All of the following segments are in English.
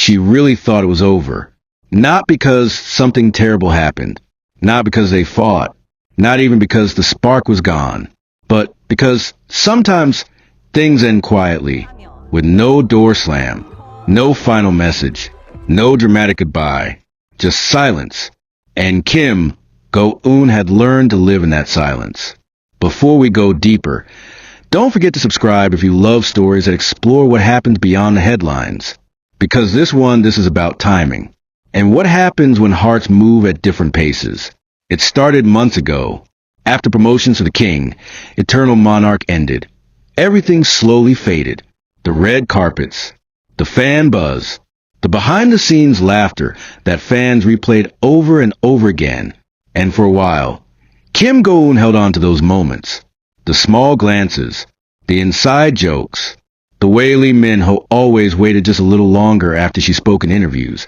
she really thought it was over. Not because something terrible happened, not because they fought, not even because the spark was gone, but because sometimes things end quietly, with no door slam, no final message, no dramatic goodbye, just silence. And Kim Go-eun had learned to live in that silence. Before we go deeper, don't forget to subscribe if you love stories that explore what happens beyond the headlines. Because this is about timing. And what happens when hearts move at different paces. It started months ago. After promotions for the king, Eternal Monarch ended. Everything slowly faded. The red carpets, the fan buzz, the behind-the-scenes laughter that fans replayed over and over again. And for a while, Kim Go-eun held on to those moments. The small glances, the inside jokes, the way Lee Min-ho always waited just a little longer after she spoke in interviews,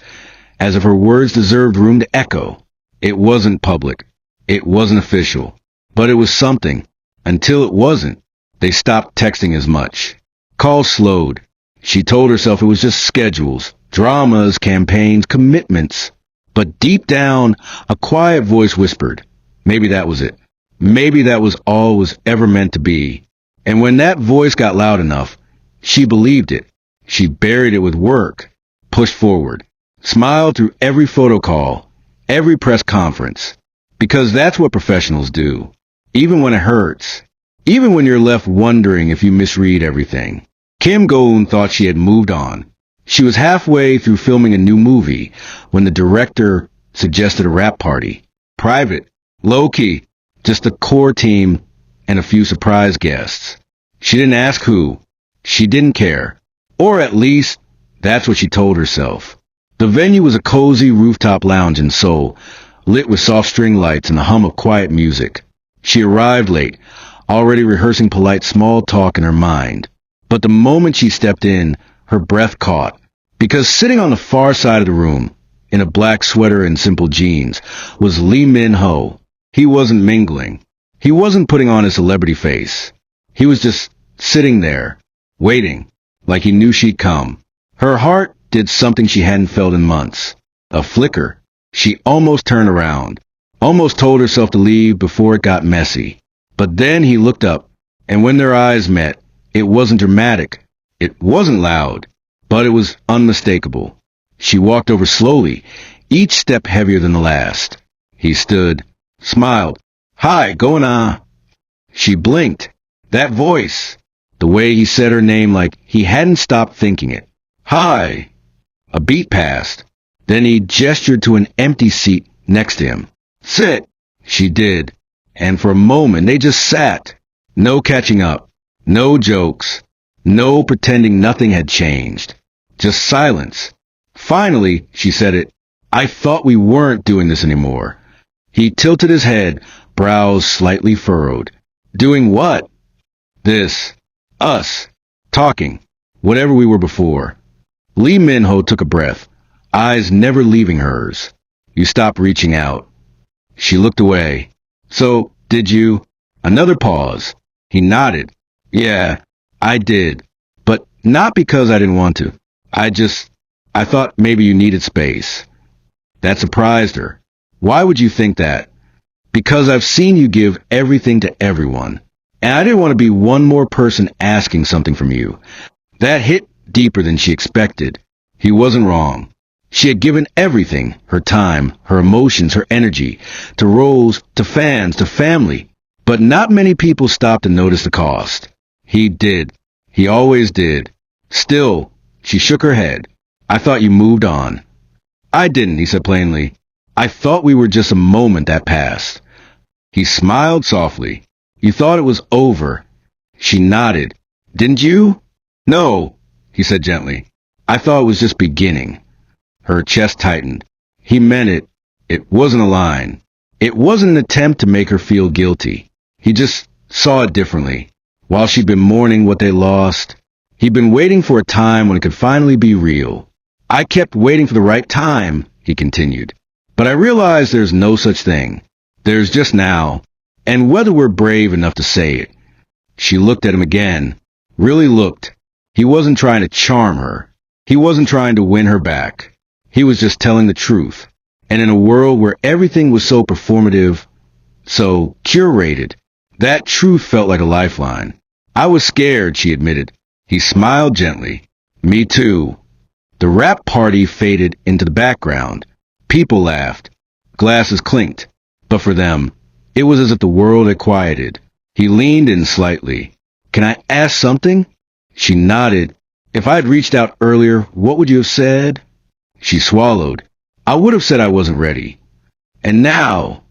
as if her words deserved room to echo. It wasn't public. It wasn't official. But it was something. Until it wasn't, they stopped texting as much. Calls slowed. She told herself it was just schedules, dramas, campaigns, commitments. But deep down, a quiet voice whispered, maybe that was it. Maybe that was all it was ever meant to be. And when that voice got loud enough, she believed it. She buried it with work, pushed forward, smiled through every photo call, every press conference. Because that's what professionals do. Even when it hurts. Even when you're left wondering if you misread everything. Kim Go-eun thought she had moved on. She was halfway through filming a new movie when the director suggested a rap party. Private, low-key, just the core team and a few surprise guests. She didn't ask who. She didn't care. Or at least, that's what she told herself. The venue was a cozy rooftop lounge in Seoul, lit with soft string lights and the hum of quiet music. She arrived late, already rehearsing polite small talk in her mind. But the moment she stepped in, her breath caught. Because sitting on the far side of the room, in a black sweater and simple jeans, was Lee Min-ho. He wasn't mingling. He wasn't putting on a celebrity face. He was just sitting there, waiting, like he knew she'd come. Her heart did something she hadn't felt in months. A flicker. She almost turned around, almost told herself to leave before it got messy. But then he looked up, and when their eyes met, it wasn't dramatic. It wasn't loud, but it was unmistakable. She walked over slowly, each step heavier than the last. He stood, smiled. Hi, going on? She blinked. That voice. The way he said her name like he hadn't stopped thinking it. Hi. A beat passed. Then he gestured to an empty seat next to him. Sit. She did. And for a moment they just sat. No catching up. No jokes. No pretending nothing had changed. Just silence. Finally, she said it. I thought we weren't doing this anymore. He tilted his head, brows slightly furrowed. Doing what? This. Us. Talking. Whatever we were before. Lee Min-ho took a breath, eyes never leaving hers. You stopped reaching out. She looked away. So, did you? Another pause. He nodded. Yeah, I did. But not because I didn't want to. I thought maybe you needed space. That surprised her. Why would you think that? Because I've seen you give everything to everyone. And I didn't want to be one more person asking something from you. That hit deeper than she expected. He wasn't wrong. She had given everything, her time, her emotions, her energy, to roles, to fans, to family. But not many people stopped to notice the cost. He did. He always did. Still, she shook her head. I thought you moved on. I didn't, he said plainly. I thought we were just a moment that passed. He smiled softly. You thought it was over. She nodded. Didn't you? No, he said gently. I thought it was just beginning. Her chest tightened. He meant it. It wasn't a line. It wasn't an attempt to make her feel guilty. He just saw it differently. While she'd been mourning what they lost, he'd been waiting for a time when it could finally be real. I kept waiting for the right time, he continued. But I realized there's no such thing. There's just now. And whether we're brave enough to say it. She looked at him again. Really looked. He wasn't trying to charm her. He wasn't trying to win her back. He was just telling the truth. And in a world where everything was so performative, so curated, that truth felt like a lifeline. I was scared, she admitted. He smiled gently. Me too. The rap party faded into the background. People laughed. Glasses clinked. But for them, it was as if the world had quieted. He leaned in slightly. Can I ask something? She nodded. If I had reached out earlier, what would you have said? She swallowed. I would have said I wasn't ready. And now,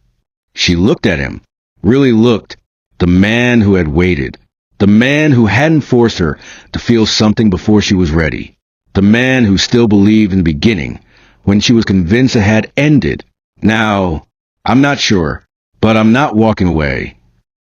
she looked at him, really looked, the man who had waited, the man who hadn't forced her to feel something before she was ready, the man who still believed in the beginning when she was convinced it had ended. Now, I'm not sure, but I'm not walking away.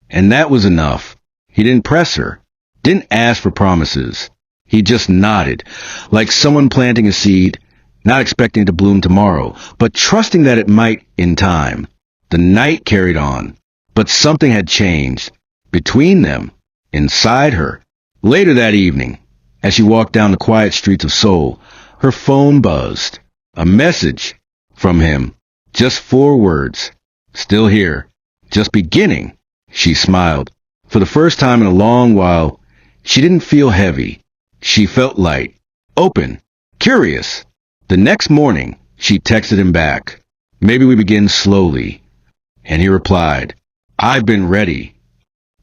And that was enough. He didn't press her, didn't ask for promises. He just nodded, like someone planting a seed, not expecting it to bloom tomorrow, but trusting that it might in time. The night carried on, but something had changed. Between them, inside her. Later that evening, as she walked down the quiet streets of Seoul, her phone buzzed. A message from him. Just 4 words. Still here. Just beginning. She smiled. For the first time in a long while, she didn't feel heavy. She felt light, open, curious. The next morning, she texted him back. Maybe we begin slowly. And he replied, I've been ready.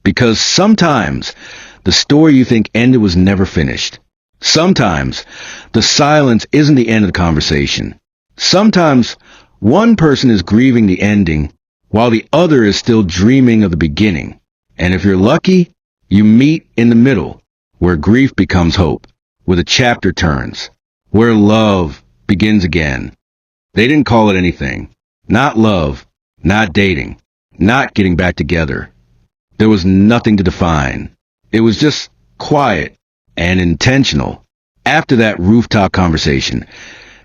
Because sometimes the story you think ended was never finished. Sometimes the silence isn't the end of the conversation. Sometimes one person is grieving the ending while the other is still dreaming of the beginning. And if you're lucky, you meet in the middle, where grief becomes hope, where the chapter turns, where love begins again. They didn't call it anything. Not love, not dating, not getting back together. There was nothing to define. It was just quiet and intentional. After that rooftop conversation,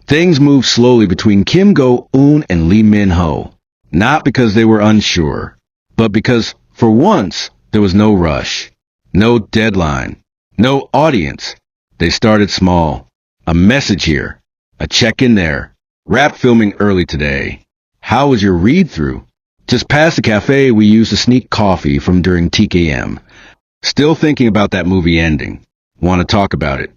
things moved slowly between Kim Go-eun and Lee Min-ho. Not because they were unsure, but because, for once, there was no rush, no deadline, no audience. They started small. A message here, a check-in there. Rap filming early today. How was your read-through? Just past the cafe we used to sneak coffee from during TKM. Still thinking about that movie ending. Want to talk about it.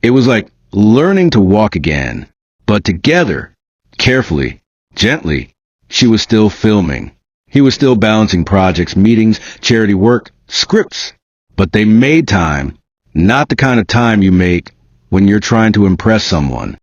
It was like learning to walk again. But together, carefully, gently, she was still filming. He was still balancing projects, meetings, charity work, scripts. But they made time. Not the kind of time you make when you're trying to impress someone.